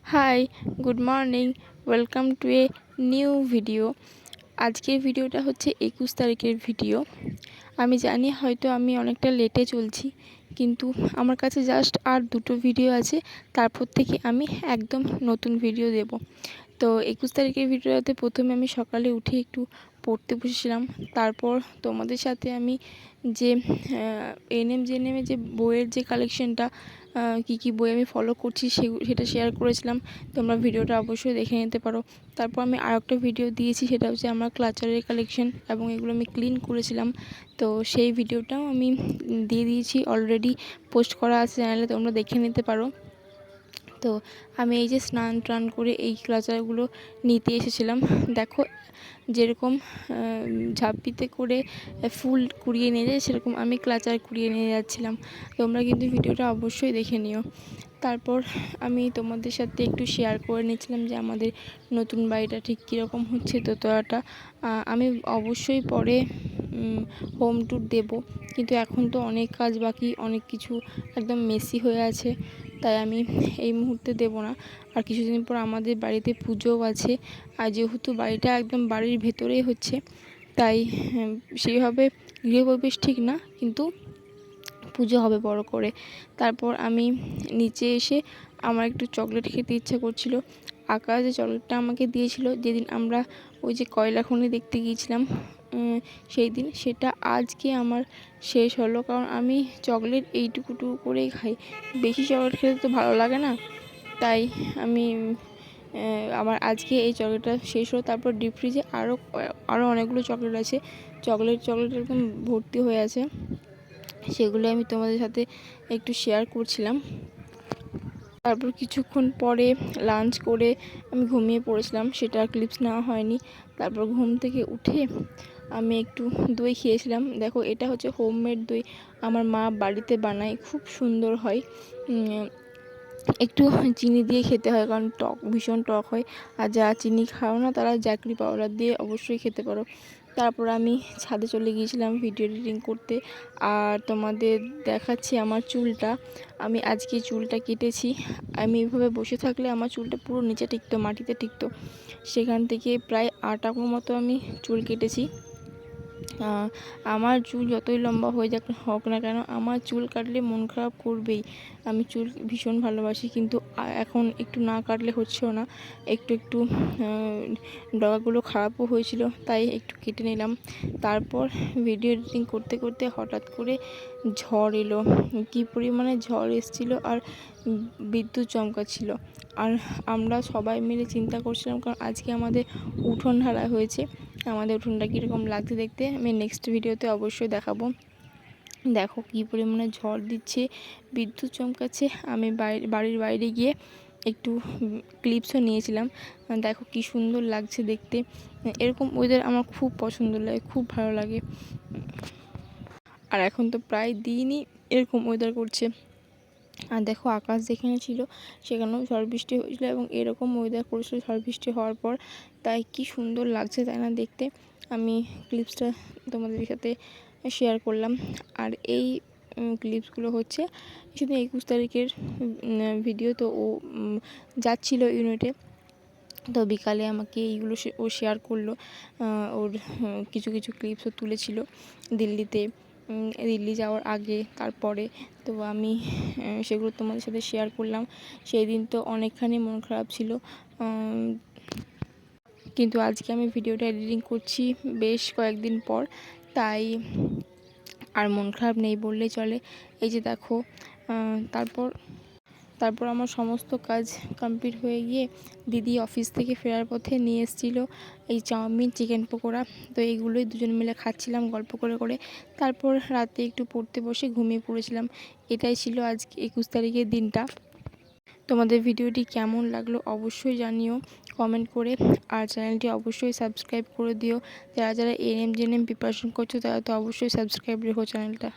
High, good morning, welcome to a new video. আজকের ভিডিওটা হচ্ছে 21 তারিখের ভিডিও। আমি জানি হয়তো আমি অনেকটা লেটে চলছি, কিন্তু আমার কাছে জাস্ট আর দুটো ভিডিও আছে, তারপর থেকে আমি একদম নতুন ভিডিও দেব। তো 21 তারিখের ভিডিওতে প্রথমে আমি সকালে উঠে একটু পড়তে বসেছিলাম। তারপর তোমাদের সাথে আমি যে এনএম যে বইয়ের যে কালেকশনটা, কী বই আমি ফলো করছি সেটা শেয়ার করেছিলাম। তোমরা ভিডিওটা অবশ্যই দেখে নিতে পারো। তারপর আমি আরেকটা ভিডিও দিয়েছি, সেটা হচ্ছে আমার ক্লাচারের কালেকশন, এবং এগুলো আমি ক্লিন করেছিলাম। তো সেই ভিডিওটাও আমি দিয়ে দিয়েছি, অলরেডি পোস্ট করা আছে চ্যানেলে, তোমরা দেখে নিতে পারো। তো আমি এই যে স্নান টান করে এই ক্লাচারগুলো নিতে এসেছিলাম। দেখো যেরকম ঝাঁপিতে করে ফুল কুড়িয়ে নিয়ে যায়, সেরকম আমি ক্লাচার কুড়িয়ে নিয়ে যাচ্ছিলাম। তোমরা কিন্তু ভিডিওটা অবশ্যই দেখে নিও। তারপর আমি তোমাদের সাথে একটু শেয়ার করে নিচ্ছিলাম যে আমাদের নতুন বাড়িটা ঠিক কীরকম হচ্ছে, দোতলাটা। আমি অবশ্যই পরে হোম ট্যুর দেব, কিন্তু এখন তো অনেক কাজ বাকি, অনেক কিছু একদম মেসি হয়ে আছে, তাই আমি এই মুহূর্তে দেব না। আর কিছুদিন পর আমাদের বাড়িতে পুজোও আছে, আর যেহেতু বাড়িটা একদম বাড়ির ভেতরেই হচ্ছে, তাই সেইভাবে গৃহপ্রবেশ ঠিক না, কিন্তু পুজো হবে বড় করে। তারপর আমি নিচে এসে আমার একটু চকলেট খেতে ইচ্ছা করছিল। আকাশ যে চকলেটটা আমাকে দিয়েছিল যেদিন আমরা ওই যে কয়লা খনি দেখতে গিয়েছিলাম, সেই দিন, সেটা আজকে আমার শেষ হলো। কারণ আমি চকলেট এইটুকু করেই খাই, বেশি চকলেট খেতে তো ভালো লাগে না, তাই আমি আমার আজকে এই চকলেটটা শেষ হলো। তারপর ডিপ ফ্রিজে আরও অনেকগুলো চকলেট আছে, চকলেট একদম ভর্তি হয়ে আছে, সেগুলো আমি তোমাদের সাথে একটু শেয়ার করছিলাম। তারপর কিছুক্ষণ পরে লাঞ্চ করে আমি ঘুমিয়ে পড়েছিলাম, সেটা ক্লিপস নেওয়া হয়নি। তারপর ঘুম থেকে উঠে আমি একটু দই খেয়েছিলাম। দেখো এটা হচ্ছে হোমমেড দই, আমার মা বাড়িতে বানায়, খুব সুন্দর হয়। একটু চিনি দিয়ে খেতে হয়, কারণ ভীষণ টক হয়। আর যারা চিনি খাও না, তারা জ্যাকরি পাউডার দিয়ে অবশ্যই খেতে পারো। তারপর আমি ছাদে চলে গিয়েছিলাম ভিডিও এডিটিং করতে। আর তোমাদের দেখাচ্ছি আমার চুলটা। আমি আজকে চুলটা কেটেছি। আমি এভাবে বসে থাকলে আমার চুলটা পুরো নিচে টিকতো, মাটিতে টিকতো। সেখান থেকে প্রায় 8 আঁকড় মতো আমি চুল কেটেছি। আমার চুল যতই লম্বা হয়ে হোক না কেন, আমার চুল কাটলে মন খারাপ করবেই। আমি চুল ভীষণ ভালোবাসি, কিন্তু এখন একটু না কাটলে হচ্ছেও না। একটু ডগাগুলো খারাপও হয়েছিল, তাই একটু কেটে নিলাম। তারপর ভিডিও এডিটিং করতে করতে হঠাৎ করে ঝড় এলো, কী পরিমাণে ঝড় এসেছিলো, আর বিদ্যুৎ চমকাচ্ছিল। আর আমরা সবাই মিলে চিন্তা করছিলাম, কারণ আজকে আমাদের উঠোন ঢালাই হয়েছে। আমাদের উঠোনটা কীরকম লাগছে দেখতে আমি নেক্সট ভিডিওতে অবশ্যই দেখাবো। দেখো কী পরিমাণে ঝড় দিচ্ছে, বিদ্যুৎ চমকাচ্ছে। আমি বাড়ির বাইরে গিয়ে একটু ক্লিপসও নিয়েছিলাম। দেখো কী সুন্দর লাগছে দেখতে। এরকম ওয়েদার আমার খুব পছন্দ লাগে, খুব ভালো লাগে। আর এখন তো প্রায় দিনই এরকম ওয়েদার করছে। আর দেখো আকাশ যেখানে ছিল সেখানেও ঝড় বৃষ্টি হয়েছিল, এবং এরকম ওয়েদার করেছিল ঝড় বৃষ্টি হওয়ার পর। তাই কি সুন্দর লাগছে তাই না দেখতে। আমি ক্লিপসটা তোমাদের সাথে শেয়ার করলাম। আর এই ক্লিপসগুলো হচ্ছে শুধু 21 তারিখের ভিডিও। তো ও যাচ্ছিলো ইউনিটে, তো বিকালে আমাকে এইগুলো ও শেয়ার করলো। ওর কিছু ক্লিপসও তুলেছিল দিল্লি যাওয়ার আগে তারপরে। তো আমি সেগুলো তোমাদের সাথে শেয়ার করলাম। সেই দিন তো অনেকখানি মন খারাপ ছিল, কিন্তু আজকে আমি ভিডিওটা এডিটিং করছি বেশ কয়েকদিন পর, তাই আর মন খারাপ নেই বললেই চলে। এই যে দেখো, তারপর আমার সমস্ত কাজ কমপ্লিট হয়ে গিয়ে দিদি অফিস থেকে ফেরার পথে নিয়ে এসেছিলো এই চাউমিন, চিকেন পকোড়া। তো এইগুলোই দুজন মিলে খাচ্ছিলাম গল্প করে করে। তারপর রাতে একটু পড়তে বসে ঘুমিয়ে পড়েছিলাম। এটাই ছিল আজকে 21 তারিখের দিনটা। তোমাদের ভিডিওটি কেমন লাগলো অবশ্যই জানিও কমেন্ট করে। আর চ্যানেলটি অবশ্যই সাবস্ক্রাইব করে দিও। যারা এনএম জেএনএম প্রিপারেশন করছো, তারা তো অবশ্যই সাবস্ক্রাইব রেখো চ্যানেলটা।